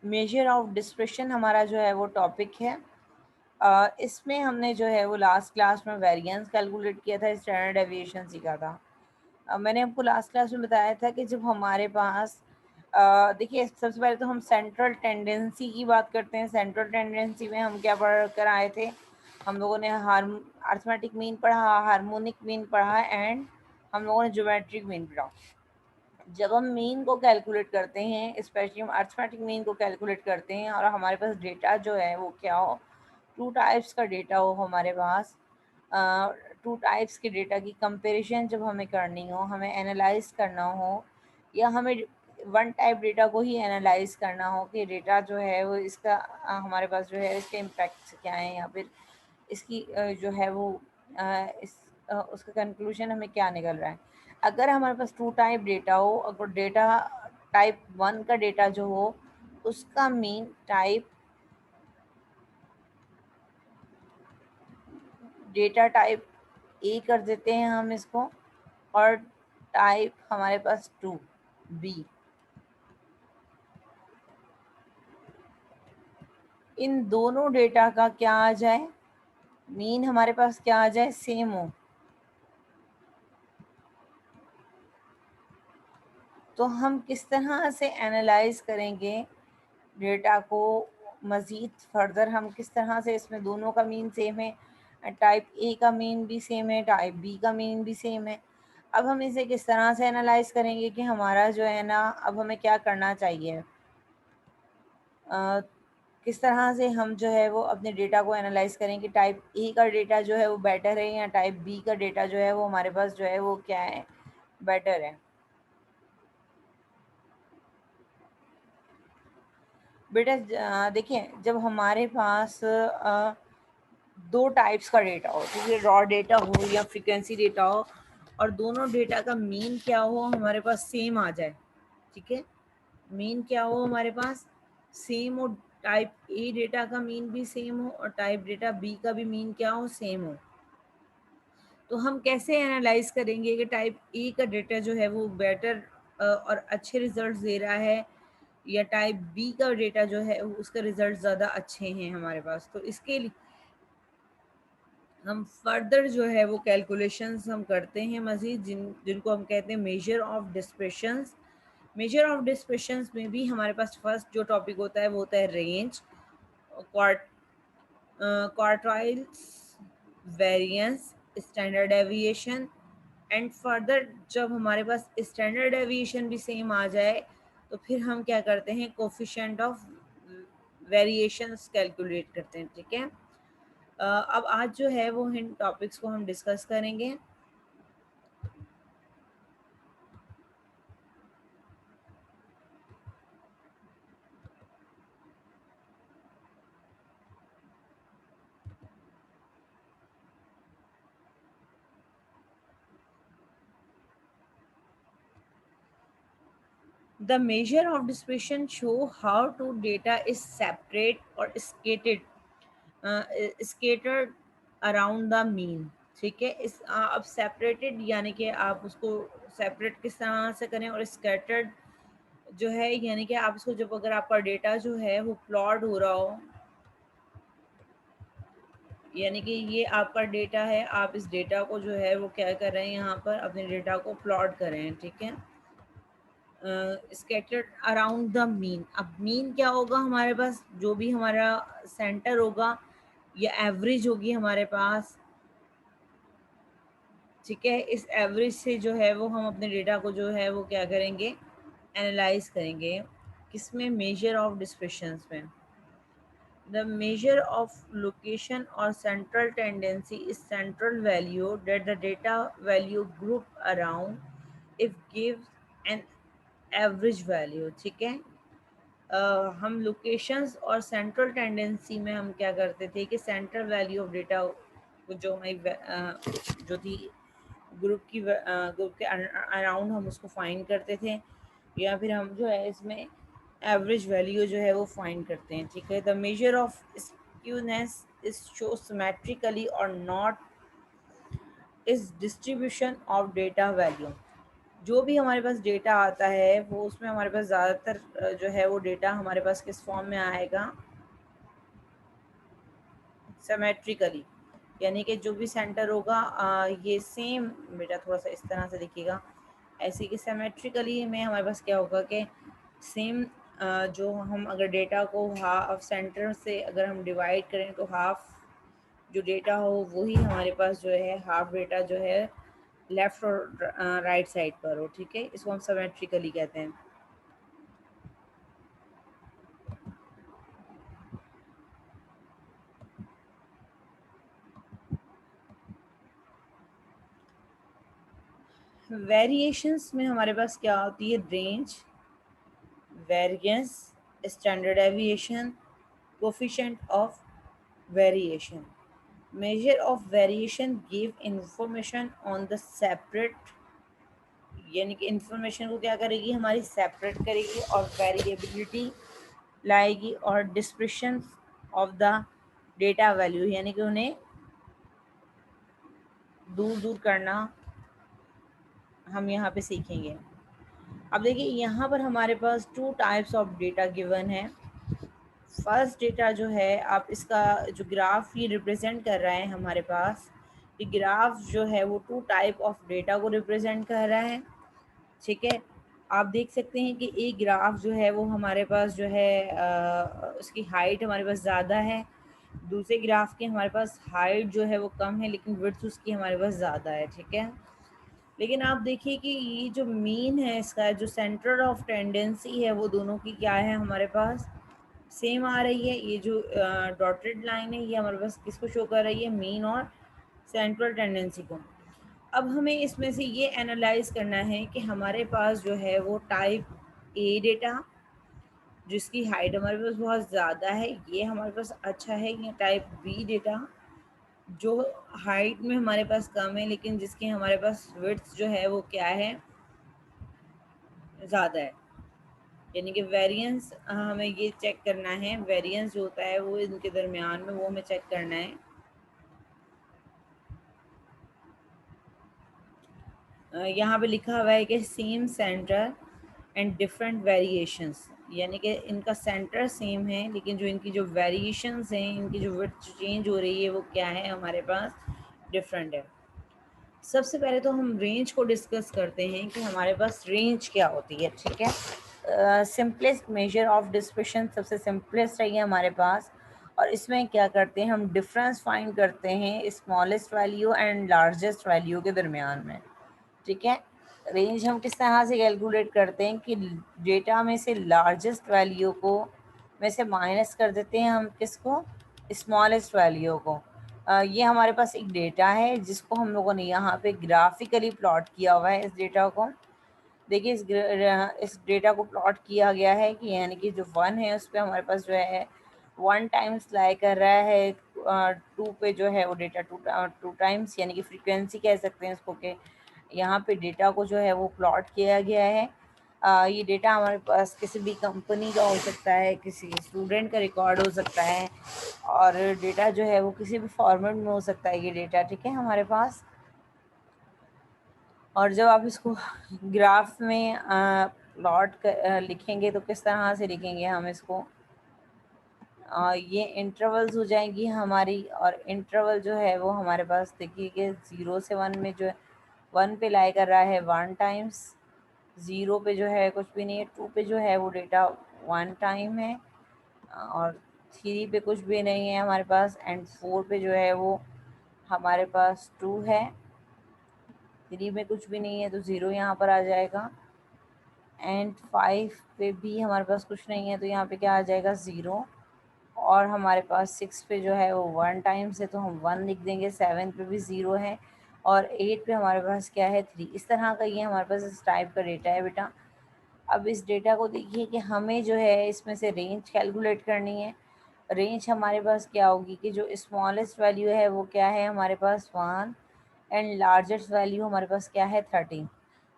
Measure of dispersion हमारा जो है वो टॉपिक है। इसमें हमने जो है वो लास्ट क्लास में वेरिएंस कैलकुलेट किया था, स्टैंडर्ड डेविएशन सीखा था। मैंने आपको लास्ट क्लास में बताया था कि जब हमारे पास देखिए, सबसे पहले तो हम सेंट्रल टेंडेंसी की बात करते हैं। सेंट्रल टेंडेंसी में हम क्या पढ़ कर आए थे? हम लोगों ने अर्थमेटिक मीन पढ़ा, हार्मोनिक मीन पढ़ा एंड हम लोगों ने ज्योमेट्रिक मीन पढ़ा। जब हम मीन को कैलकुलेट करते हैं, स्पेशली हम अर्थमेटिक मीन को कैलकुलेट करते हैं और हमारे पास डेटा जो है वो क्या हो, टू टाइप्स का डेटा हो हमारे पास, टू टाइप्स के डेटा की कंपैरिजन जब हमें करनी हो, हमें एनालाइज करना हो, या हमें वन टाइप डेटा को ही एनालाइज करना हो कि डेटा जो है वो इसका हमारे पास जो है इसके इम्पैक्ट क्या है, या फिर इसकी जो है वो उसका कंक्लूजन हमें क्या निकल रहा है। अगर हमारे पास टू टाइप डेटा हो, अगर डेटा टाइप वन का डेटा जो हो उसका mean type data type A कर देते हैं हम इसको, और टाइप हमारे पास टू बी, इन दोनों डेटा का क्या आ जाए, मीन हमारे पास क्या आ जाए, सेम हो। तो हम किस तरह से एनालाइज करेंगे डेटा को मज़ीद फर्दर, हम किस तरह से इसमें दोनों का मीन सेम है, टाइप ए का मीन भी सेम है, टाइप बी का मीन भी सेम है। अब हम इसे किस तरह से एनालाइज करेंगे कि हमारा जो है ना, अब हमें क्या करना चाहिए, किस तरह से हम जो है वो अपने डेटा को एनालाइज करें कि टाइप ए का डेटा जो है वो बेटर है, या टाइप बी का डेटा जो है वो हमारे पास जो है वो क्या है, बेटर है। बेटा देखिए, जब हमारे पास दो टाइप्स का डेटा हो, ठीक है, रॉ डेटा हो या फ्रीक्वेंसी डेटा हो, और दोनों डेटा का मीन क्या हो हमारे पास सेम आ जाए, ठीक है, मीन क्या हो हमारे पास सेम हो, टाइप ए डेटा का मीन भी सेम हो और टाइप डेटा बी का भी मीन क्या हो, सेम हो। तो हम कैसे एनालाइज करेंगे कि टाइप ए का डेटा जो है वो बेटर और अच्छे रिजल्ट दे रहा है, या टाइप बी का डेटा जो है उसका रिजल्ट ज़्यादा अच्छे हैं हमारे पास। तो इसके लिए हम फर्दर जो है वो कैलकुलेशंस हम करते हैं मज़ीद, जिनको हम कहते हैं मेजर ऑफ डिस्पर्शंस। मेजर ऑफ डिस्पर्शंस में भी हमारे पास फर्स्ट जो टॉपिक होता है वो होता है range, quartiles, variance, standard deviation, and further जब हमारे पास स्टैंडर्ड डेविएशन भी सेम आ जाए तो फिर हम क्या करते हैं, कोफिशिएंट ऑफ वेरिएशंस कैलकुलेट करते हैं, ठीक है। अब आज जो है वो इन टॉपिक्स को हम डिस्कस करेंगे। The measure of dispersion show how two data is separate or scattered around the mean, ठीक है। इस अब सेपरेटेड यानी कि आप उसको सेपरेट किस तरह से करें, और स्कैटर्ड जो है यानी कि आप इसको जब अगर आपका डेटा जो है वो प्लॉट हो रहा हो, यानी कि ये आपका डेटा है, आप इस डेटा को जो है वो क्या कर रहे हैं, यहाँ पर अपने डेटा को प्लॉट कर रहे हैं, ठीक है। स्कैटर्ड अराउंड द मीन, अब मीन क्या होगा हमारे पास, जो भी हमारा सेंटर होगा या एवरेज होगी हमारे पास, ठीक है। इस एवरेज से जो है वो हम अपने डेटा को जो है वो क्या करेंगे, एनालाइज करेंगे, किसमें, मेजर ऑफ डिस्पर्शंस में। द मेजर ऑफ लोकेशन और central tendency is central value that the data value group around if gives an average value, ठीक है। हम लोकेशंस और सेंट्रल टेंडेंसी में हम क्या करते थे कि सेंट्रल वैल्यू ऑफ डेटा जो हमारी जो थी ग्रुप के अराउंड हम उसको फाइंड करते थे, या फिर हम जो है इसमें एवरेज वैल्यू जो है वो फाइंड करते हैं, ठीक है। The major of skewness is show symmetrically और not is distribution of data value. जो भी हमारे पास डेटा आता है वो उसमें हमारे पास ज़्यादातर जो है वो डेटा हमारे पास किस फॉर्म में आएगा, सिमेट्रिकली, यानी कि जो भी सेंटर होगा ये सेम, बेटा थोड़ा सा इस तरह से देखिएगा, ऐसे कि सिमेट्रिकली में हमारे पास क्या होगा कि सेम, जो हम अगर डेटा को हाफ सेंटर से अगर हम डिवाइड करें तो हाफ जो डेटा हो वही हमारे पास जो है हाफ डेटा जो है लेफ्ट और राइट साइड पर हो, ठीक है, इसको हम सिमेट्रिकली कहते हैं। वेरिएशंस में हमारे पास क्या होती है, range, variance, standard deviation, coefficient of variation. Measure of variation give information on the separate, यानी कि इंफॉर्मेशन को क्या करेगी, हमारी सेपरेट करेगी और वेरिएबिलिटी लाएगी, और dispersion of the data value, यानी कि उन्हें दूर दूर करना हम यहाँ पे सीखेंगे। अब देखिए यहाँ पर हमारे पास two types of data given है। फर्स्ट डेटा जो है, आप इसका जो ग्राफ ये रिप्रेजेंट कर रहा है हमारे पास, ये ग्राफ जो है वो टू टाइप ऑफ डेटा को रिप्रेजेंट कर रहा है, ठीक है। आप देख सकते हैं कि एक ग्राफ जो है वो हमारे पास जो है उसकी हाइट हमारे पास ज़्यादा है, दूसरे ग्राफ की हमारे पास हाइट जो है वो कम है लेकिन विड्थ उसकी हमारे पास ज़्यादा है, ठीक है। लेकिन आप देखिए कि ये जो मीन है इसका, जो सेंटर ऑफ टेंडेंसी है वो दोनों की क्या है हमारे पास सेम आ रही है। ये जो डॉटेड लाइन है ये हमारे पास किसको शो कर रही है, मीन और सेंट्रल टेंडेंसी को। अब हमें इसमें से ये एनालाइज करना है कि हमारे पास जो है वो टाइप ए डेटा जिसकी हाइट हमारे पास बहुत ज़्यादा है ये हमारे पास अच्छा है, या टाइप बी डेटा जो हाइट में हमारे पास कम है लेकिन जिसकी हमारे पास विड्थ जो है वो क्या है, ज़्यादा है। यानी कि वेरिएंस हमें ये चेक करना है, वेरिएंस जो होता है वो इनके दरमियान में वो हमें चेक करना है। यहाँ पे लिखा हुआ है कि same centre and different variations, यानी कि इनका सेंटर सेम है लेकिन जो इनकी जो वेरिएशंस हैं, इनकी जो विड्थ चेंज हो रही है वो क्या है हमारे पास, डिफरेंट है। सबसे पहले तो हम रेंज को डिस्कस करते हैं कि हमारे पास रेंज क्या होती है, ठीक है। सिंपलेस्ट मेजर ऑफ डिस्पर्शन सबसे सिंपलेस्ट है ये हमारे पास, और इसमें क्या करते हैं हम डिफरेंस फाइंड करते हैं smallest value and largest value के दरमियान में, ठीक है। रेंज हम किस तरह से कैलकुलेट करते हैं कि डेटा में से लार्जेस्ट वैल्यू को में से माइनस कर देते हैं हम किसको, स्मॉलेस्ट वैल्यू को। ये हमारे पास एक डेटा है जिसको हम लोगों ने यहाँ पे ग्राफिकली प्लॉट किया हुआ है। इस डेटा को देखिए, इस डेटा को प्लॉट किया गया है कि यानी कि जो वन है उस पर हमारे पास जो है वन टाइम्स लाई कर रहा है, टू पे जो है वो डेटा टू टाइम्स, यानी कि फ्रीक्वेंसी कह सकते हैं इसको, कि यहाँ पे डेटा को जो है वो प्लॉट किया गया है। ये डेटा हमारे पास किसी भी कंपनी का हो सकता है, किसी स्टूडेंट का रिकॉर्ड हो सकता है, और डेटा जो है वो किसी भी फॉर्मेट में हो सकता है ये डेटा, ठीक है हमारे पास। और जब आप इसको ग्राफ में प्लॉट लिखेंगे तो किस तरह से लिखेंगे हम इसको, ये इंटरवल्स हो जाएंगी हमारी, और इंटरवल जो है वो हमारे पास देखिए कि 0 से 1 में जो है 1 पे लाई कर रहा है 1 टाइम्स, 0 पे जो है कुछ भी नहीं है, 2 पे जो है वो डेटा 1 टाइम है, और 3 पे कुछ भी नहीं है हमारे पास, एंड 4 पे जो है वो हमारे पास 2 है, 3 में कुछ भी नहीं है तो 0 यहाँ पर आ जाएगा, एंड 5 पे भी हमारे पास कुछ नहीं है तो यहाँ पे क्या आ जाएगा, 0। और हमारे पास 6 पे जो है वो 1 टाइम्स है तो हम 1 लिख देंगे, 7 पे भी 0 है, और 8 पे हमारे पास क्या है, 3। इस तरह का ये हमारे पास इस टाइप का डेटा है बेटा। अब इस डेटा को देखिए कि हमें जो है इसमें से रेंज कैलकुलेट करनी है। रेंज हमारे पास क्या होगी कि जो स्मॉलेस्ट वैल्यू है वो क्या है हमारे पास 1, एंड लार्जेस्ट वैल्यू हमारे पास क्या है 13।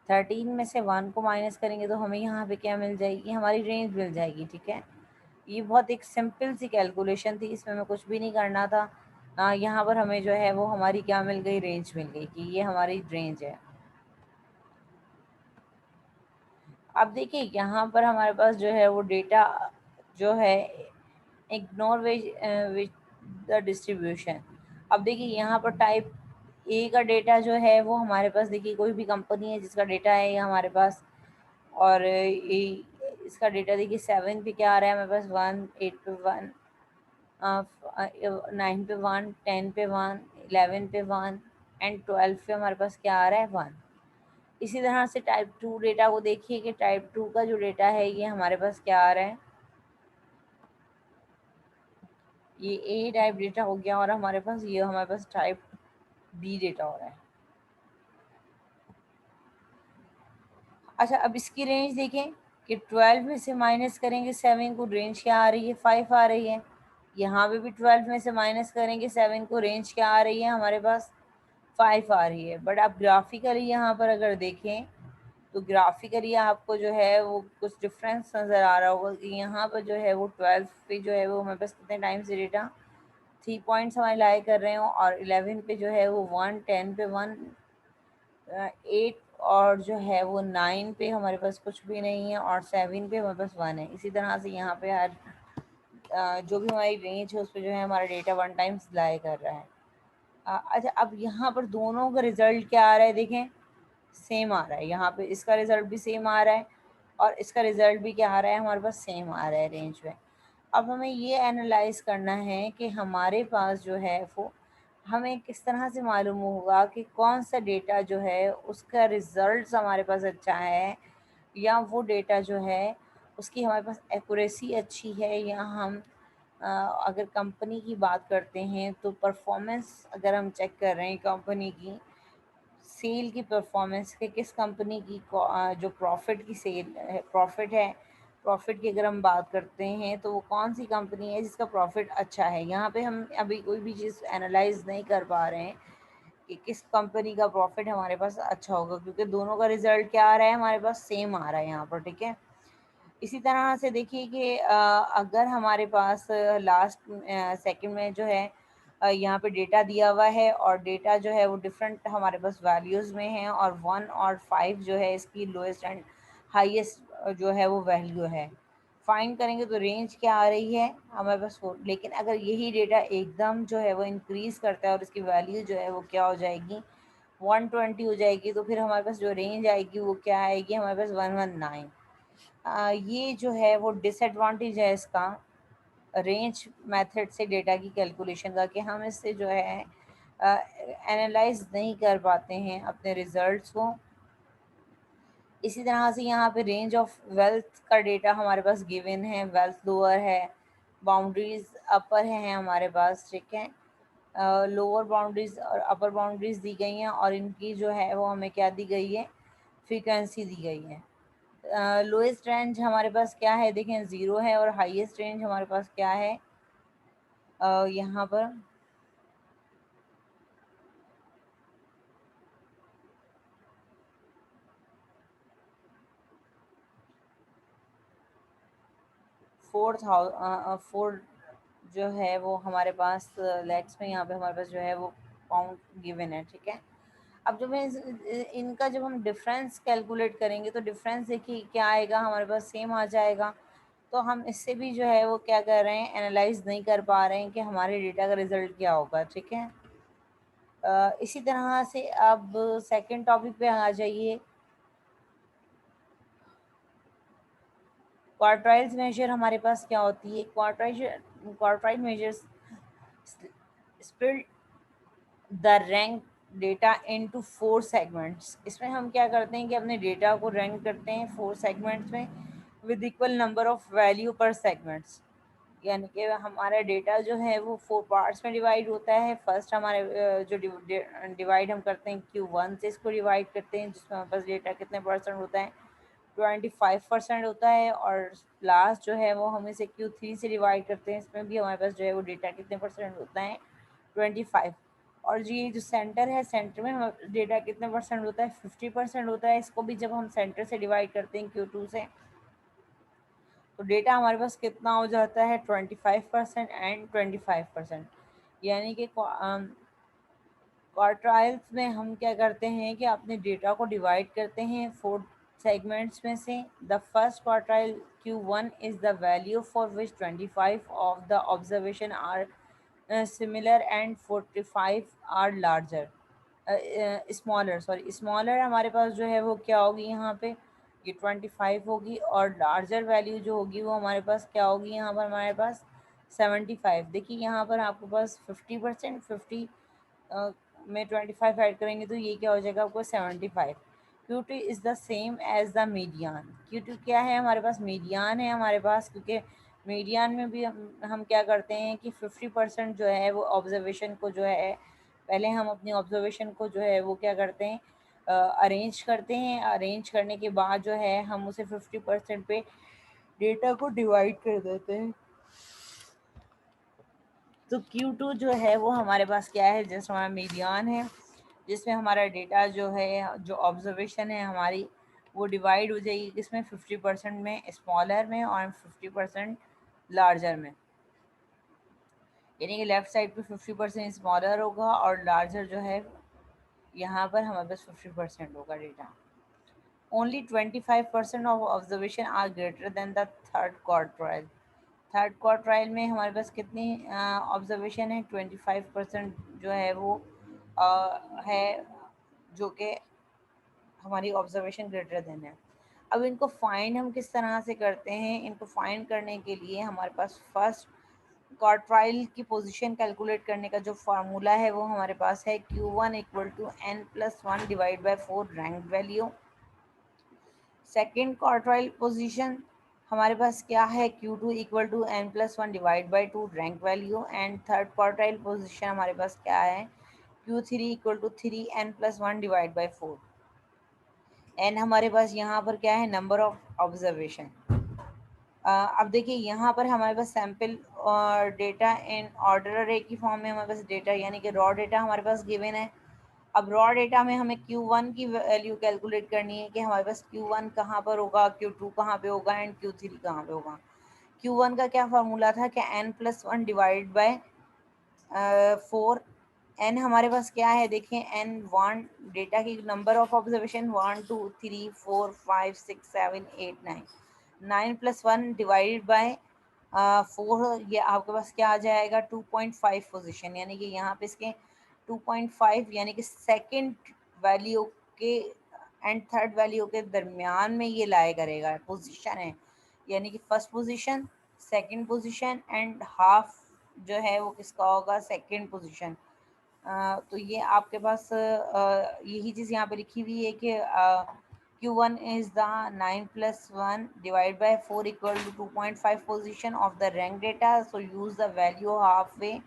13 में से 1 को माइनस करेंगे तो हमें यहाँ पे क्या मिल जाएगी, हमारी रेंज मिल जाएगी, ठीक है। ये बहुत एक सिंपल सी कैलकुलेशन थी, इसमें हमें कुछ भी नहीं करना था। यहाँ पर हमें जो है वो हमारी क्या मिल गई, रेंज मिल गई कि ये हमारी रेंज है। अब देखिए यहाँ पर हमारे पास जो है वो डेटा जो है इग्नोर विच द डिस्ट्रीब्यूशन। अब देखिए यहाँ पर टाइप ए का डेटा जो है वो हमारे पास, देखिए कोई भी कंपनी है जिसका डेटा है ये हमारे पास, और इसका डेटा देखिए 7 पे क्या आ रहा है हमारे पास, 1, 8 पे 1, 9 पे 1, 10 पे 1, 11 पे 1 एंड 12 पे हमारे पास क्या आ रहा है, 1। इसी तरह से टाइप 2 डेटा को देखिए कि टाइप 2 का जो डेटा है ये हमारे पास क्या आ रहा है, ये ए टाइप डेटा हो गया, और हमारे पास टाइप बी डेटा हो रहा है। अच्छा, अब इसकी रेंज देखें कि 12 में से माइनस करेंगे 7 को, रेंज क्या आ रही है, 5 आ रही है। यहाँ पे भी 12 में से माइनस करेंगे 7 को, रेंज क्या आ रही है हमारे पास, 5 आ रही है। बट आप ग्राफिकली यहाँ पर अगर देखें तो ग्राफिकली आपको जो है वो कुछ डिफरेंस नज़र आ रहा होगा कि यहाँ पर जो है वो 12 पे जो है वो हमारे पास कितने टाइम से डेटा 3 पॉइंट्स हमारे लाई कर रहे हो, और 11 पे जो है वो 1, 10 पे 1, 8 और जो है वो 9 पे हमारे पास कुछ भी नहीं है, और 7 पे हमारे पास 1 है। इसी तरह से यहाँ पे हर जो भी हमारी रेंज है उस पर जो है हमारा डेटा 1 टाइम्स लाई कर रहा है। अच्छा, अब यहाँ पर दोनों का रिजल्ट क्या आ रहा है, देखें सेम आ रहा है। यहाँ पे इसका रिजल्ट भी सेम आ रहा है और इसका रिजल्ट भी क्या आ रहा है हमारे पास, सेम आ रहा है रेंज में। अब हमें ये एनालाइज करना है कि हमारे पास जो है वो हमें किस तरह से मालूम होगा कि कौन सा डेटा जो है उसका रिजल्ट हमारे पास अच्छा है, या वो डेटा जो है उसकी हमारे पास एक्यूरेसी अच्छी है, या हम अगर कंपनी की बात करते हैं तो परफॉर्मेंस अगर हम चेक कर रहे हैं कंपनी की सेल की परफॉर्मेंस के, किस कंपनी की जो प्रॉफिट की सेल है, प्रॉफिट की अगर हम बात करते हैं तो वो कौन सी कंपनी है जिसका प्रॉफिट अच्छा है। यहाँ पे हम अभी कोई भी चीज़ एनालाइज नहीं कर पा रहे हैं कि किस कंपनी का प्रॉफिट हमारे पास अच्छा होगा, क्योंकि दोनों का रिजल्ट क्या आ रहा है हमारे पास, सेम आ रहा है यहाँ पर, ठीक है। इसी तरह से देखिए कि अगर हमारे पास लास्ट सेकंड में जो है यहाँ पे डेटा दिया हुआ है, और डेटा जो है वो डिफरेंट हमारे पास वैल्यूज़ में है, और 1 और 5 जो है इसकी लोएस्ट एंड हाईएस्ट जो है वो वैल्यू है। फाइंड करेंगे तो रेंज क्या आ रही है हमारे पास 4। लेकिन अगर यही डेटा एकदम जो है वो इंक्रीज़ करता है और इसकी वैल्यू जो है वो क्या हो जाएगी, 120 हो जाएगी, तो फिर हमारे पास जो रेंज आएगी वो क्या आएगी हमारे पास, 119। ये जो है वो डिसएडवांटेज है इसका, रेंज मेथड से डेटा की कैलकुलेशन का, कि हम इससे जो है एनालाइज नहीं कर पाते हैं अपने रिजल्ट्स को। इसी तरह से यहाँ पे रेंज ऑफ वेल्थ का डेटा हमारे पास गिवन है, वेल्थ लोअर है, बाउंड्रीज अपर है हमारे पास, ठीक है। लोअर बाउंड्रीज और अपर बाउंड्रीज दी गई हैं, और इनकी जो है वो हमें क्या दी गई है, फ्रीक्वेंसी दी गई है। लोएस्ट रेंज हमारे पास क्या है, देखें 0 है, और हाईएस्ट रेंज हमारे पास क्या है यहाँ पर 4 जो है वो हमारे पास लैक्स में, यहाँ पे हमारे पास जो है वो पाउंड गिवन है, ठीक है। अब जब मैं इनका जब हम डिफरेंस कैलकुलेट करेंगे तो डिफरेंस देखिए क्या आएगा हमारे पास, सेम आ जाएगा। तो हम इससे भी जो है वो क्या कर रहे हैं, एनालाइज नहीं कर पा रहे हैं कि हमारे डेटा का रिजल्ट क्या होगा, ठीक है। इसी तरह से अब सेकंड टॉपिक पे आ जाइए। क्वार्टाइल्स मेजर हमारे पास क्या होती है, quartile measures split the rank data into 4 segments. इसमें हम क्या करते हैं कि अपने डेटा को रैंक करते हैं 4 सेगमेंट्स में with equal number of value पर सेगमेंट्स। यानी कि हमारा डेटा जो है वो 4 पार्ट्स में डिवाइड होता है। फर्स्ट हमारे जो डिवाइड हम करते हैं Q1 से इसको डिवाइड करते हैं, जिसमें हमारे पास डेटा कितने परसेंट होता है, 25% होता है। और लास्ट जो है वो हम इसे Q3 से डिवाइड करते हैं, इसमें भी हमारे पास जो है वो डेटा कितने परसेंट होता है, 25। और जी ये जो सेंटर है, सेंटर में हम डेटा कितने परसेंट होता है, 50% होता है। इसको भी जब हम सेंटर से डिवाइड करते हैं Q2 से, तो डेटा हमारे पास कितना हो जाता है, 25% एंड 25%। यानी कि क्वार्टाइल्स में हम क्या करते हैं कि अपने डेटा को डिवाइड करते हैं 4 सेगमेंट्स में से the first quartile Q1 is the value for which 25 of the observation are similar and 45 are larger smaller, sorry smaller हमारे पास जो है वो क्या होगी यहाँ पे, ये 25 होगी, और लार्जर वैल्यू जो होगी वो हमारे पास क्या होगी यहाँ पर हमारे पास 75। देखिए यहाँ पर आपके पास 50%, 50 में 25 ऐड करेंगे तो ये क्या हो जाएगा आपको 75। Q2 is the same as the median. Q2 क्या है हमारे पास, मीडियन है हमारे पास, क्योंकि मीडियन में भी हम क्या करते हैं कि 50% जो है वो ऑब्जर्वेशन को जो है, पहले हम अपनी ऑब्जर्वेशन को जो है वो क्या करते हैं, अरेंज करते हैं, अरेंज करने के बाद जो है हम उसे 50% पे डेटा को डिवाइड कर देते हैं। तो Q2 जो है वो हमारे पास क्या है, जस्ट हमारा मीडियन है, जिसमें हमारा डेटा जो है, जो ऑब्जर्वेशन है हमारी, वो डिवाइड हो जाएगी किसमें, 50% में स्मॉलर में और 50% लार्जर में। यानी कि लेफ्ट साइड पे 50% स्मॉलर होगा और लार्जर जो है यहाँ पर हमारे पास 50% होगा data. Only 25% of observation are greater than the third quartile. Third quartile में हमारे पास कितनी ऑब्जर्वेशन है, 25% जो है वो है, जो कि हमारी ऑब्जर्वेशन ग्रेटर देन है। अब इनको फाइंड हम किस तरह से करते हैं, इनको फाइंड करने के लिए हमारे पास फर्स्ट क्वार्टाइल की पोजीशन कैलकुलेट करने का जो फार्मूला है वो हमारे पास है Q1 equal to n+1 divide by 4 rank value. Second quartile position हमारे पास क्या है, Q2 equal to n+1 divide by 2 rank value. And third quartile position हमारे पास क्या है, Q3 equal to 3n+1 divide by 4। N हमारे पास यहाँ पर क्या है, नंबर ऑफ ऑब्जर्वेशन। अब देखिए यहाँ पर हमारे पास सैम्पल और डेटा इन ऑर्डर अरे की फॉर्म में हमारे पास डेटा, यानी कि रॉ डेटा हमारे पास गिवन है। अब रॉ डेटा में हमें Q1 की वैल्यू कैलकुलेट करनी है कि हमारे पास Q1 कहाँ पर होगा, Q2 कहाँ पे होगा एंड Q3 कहाँ पे होगा। Q1 का क्या फार्मूला था कि n+1 डिवाइड बाय 4। एन हमारे पास क्या है, देखें एन वन डेटा की number of observation 1 2 3 4 5 6 7 8 9, 9+1 divided by 4, ये आपके पास क्या आ जाएगा 2.5 पोजीशन, यानी कि यहाँ पे इसके 2.5 यानी कि सेकंड वैल्यू के एंड थर्ड वैल्यू के दरमियान में ये लाया करेगा, पोजीशन है, यानी कि first position, second position and half जो है वो किसका होगा, सेकंड पोजीशन। तो ये आपके पास यही चीज़ यहाँ पे लिखी हुई है कि Q1 is the 9+1 divided by 4 equal to 2.5 position of the rank data. So use the value halfway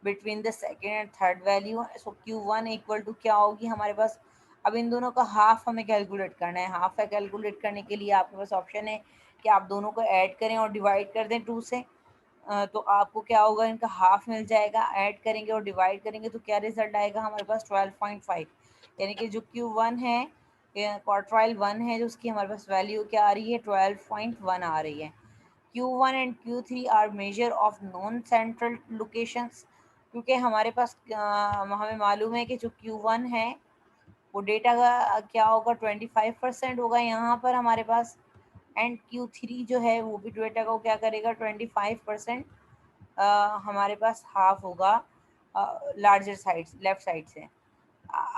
between the second and third value. So Q1 equal to क्या होगी हमारे पास, अब इन दोनों का हाफ हमें कैलकुलेट करना है। हाफ का कैलकुलेट करने के लिए आपके पास ऑप्शन है कि आप दोनों को ऐड करें और डिवाइड कर दें 2 से। तो आपको क्या होगा, इनका हाफ मिल जाएगा, ऐड करेंगे और डिवाइड करेंगे तो क्या रिजल्ट आएगा हमारे पास 12.5। यानी कि जो Q1 है, क्वार्टाइल 1 है, जो उसकी हमारे पास वैल्यू क्या आ रही है, 12.1 आ रही है। Q1 and Q3 are measure of non central locations, क्योंकि हमारे पास हमें मालूम है कि जो Q1 है वो डेटा का क्या होगा, 25% होगा यहाँ पर हमारे पास, एंड Q3 जो है वो भी डेटा को क्या करेगा, 25% हमारे पास हाफ होगा लार्जर साइड, लेफ्ट साइड से।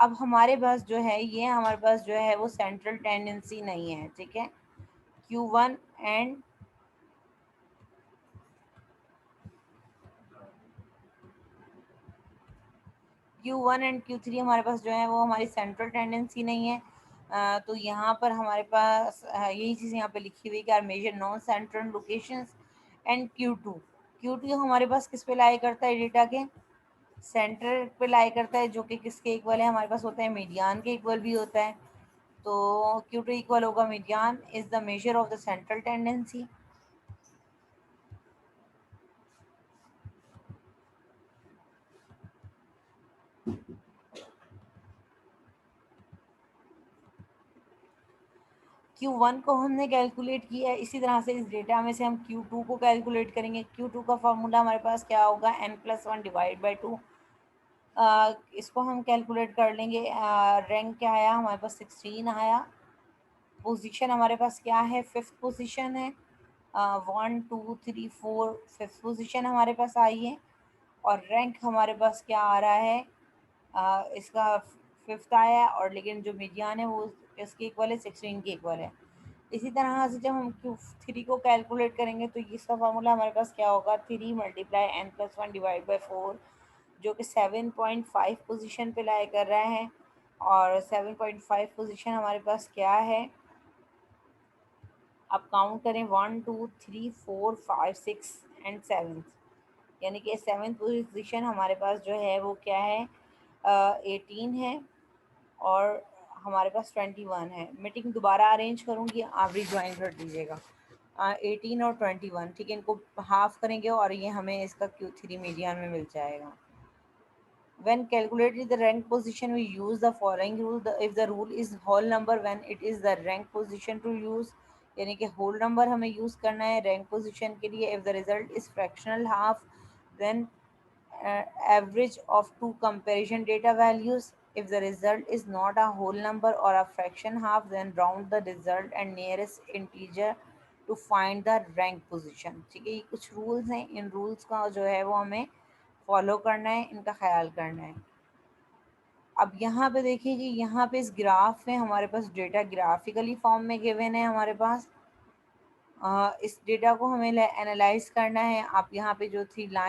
अब हमारे पास जो है ये हमारे पास जो है वो सेंट्रल टेंडेंसी नहीं है, ठीक है। Q1 एंड Q3 हमारे पास जो है वो हमारी सेंट्रल टेंडेंसी नहीं है। तो यहाँ पर हमारे पास यही चीज़ यहाँ पे लिखी हुई कि are measure non central locations. And Q2 हमारे पास किस पे लाई करता है, डेटा के सेंटर पे लाई करता है, जो कि किसके इक्वल है हमारे पास होता है, मीडियन के इक्वल भी होता है। तो Q2 इक्वल होगा median is the major of the central tendency. Q1 को हमने कैलकुलेट किया है, इसी तरह से इस डेटा में से हम Q2 को कैलकुलेट करेंगे। Q2 का फॉर्मूला हमारे पास क्या होगा, n+1 डिवाइड बाई 2। इसको हम कैलकुलेट कर लेंगे। रैंक क्या आया हमारे पास, 16 आया। पोजीशन हमारे पास क्या है, फिफ्थ पोजीशन है। 1 2 3 4 फिफ्थ पोजीशन हमारे पास आई है। और रैंक हमारे पास क्या आ रहा है, इसका फिफ्थ आया है, और लेकिन जो मीडियन है वो इसके इक्वल है, 16 के इक्वल है। इसी तरह से जब हम Q3 को कैलकुलेट करेंगे तो इसका फार्मूला हमारे पास क्या होगा, 3 मल्टीप्लाई n+1 डिवाइड बाई 4, जो कि 7.5 पोजीशन पे लाई कर रहा है। और 7.5 पोजीशन हमारे पास क्या है, अब काउंट करें, 1 2 3 4 5 6 एंड 7, यानी कि सेवन्थ पोजीशन हमारे पास जो है वो क्या है, 18 है। और हमारे पास 21 है। मीटिंग दोबारा अरेंज करूँगी, आप भी ज्वाइन कर लीजिएगा। 18 और 21, ठीक है, इनको हाफ करेंगे और ये हमें इसका Q3 मीडियन में मिल जाएगा। When calculating the rank position, we use the following rule. If the rule is whole number, when it is the rank position to use, यानी कि whole number हमें use करना है rank position के लिए. If the result is fractional half, then average of two comparison data values. If the result is not a whole number or a fraction half, then round the result and nearest integer to find the rank position. ठीक है, ये कुछ rules हैं, इन rules का जो है वो हमें फॉलो करना है, इनका ख्याल करना है। अब यहाँ पे देखिए कि यहाँ पे इस ग्राफ में हमारे पास डेटा ग्राफिकली फॉर्म में गिवन है हमारे पास। इस डेटा को हमें एनालाइज करना है। आप यहाँ पे जो थी लाइन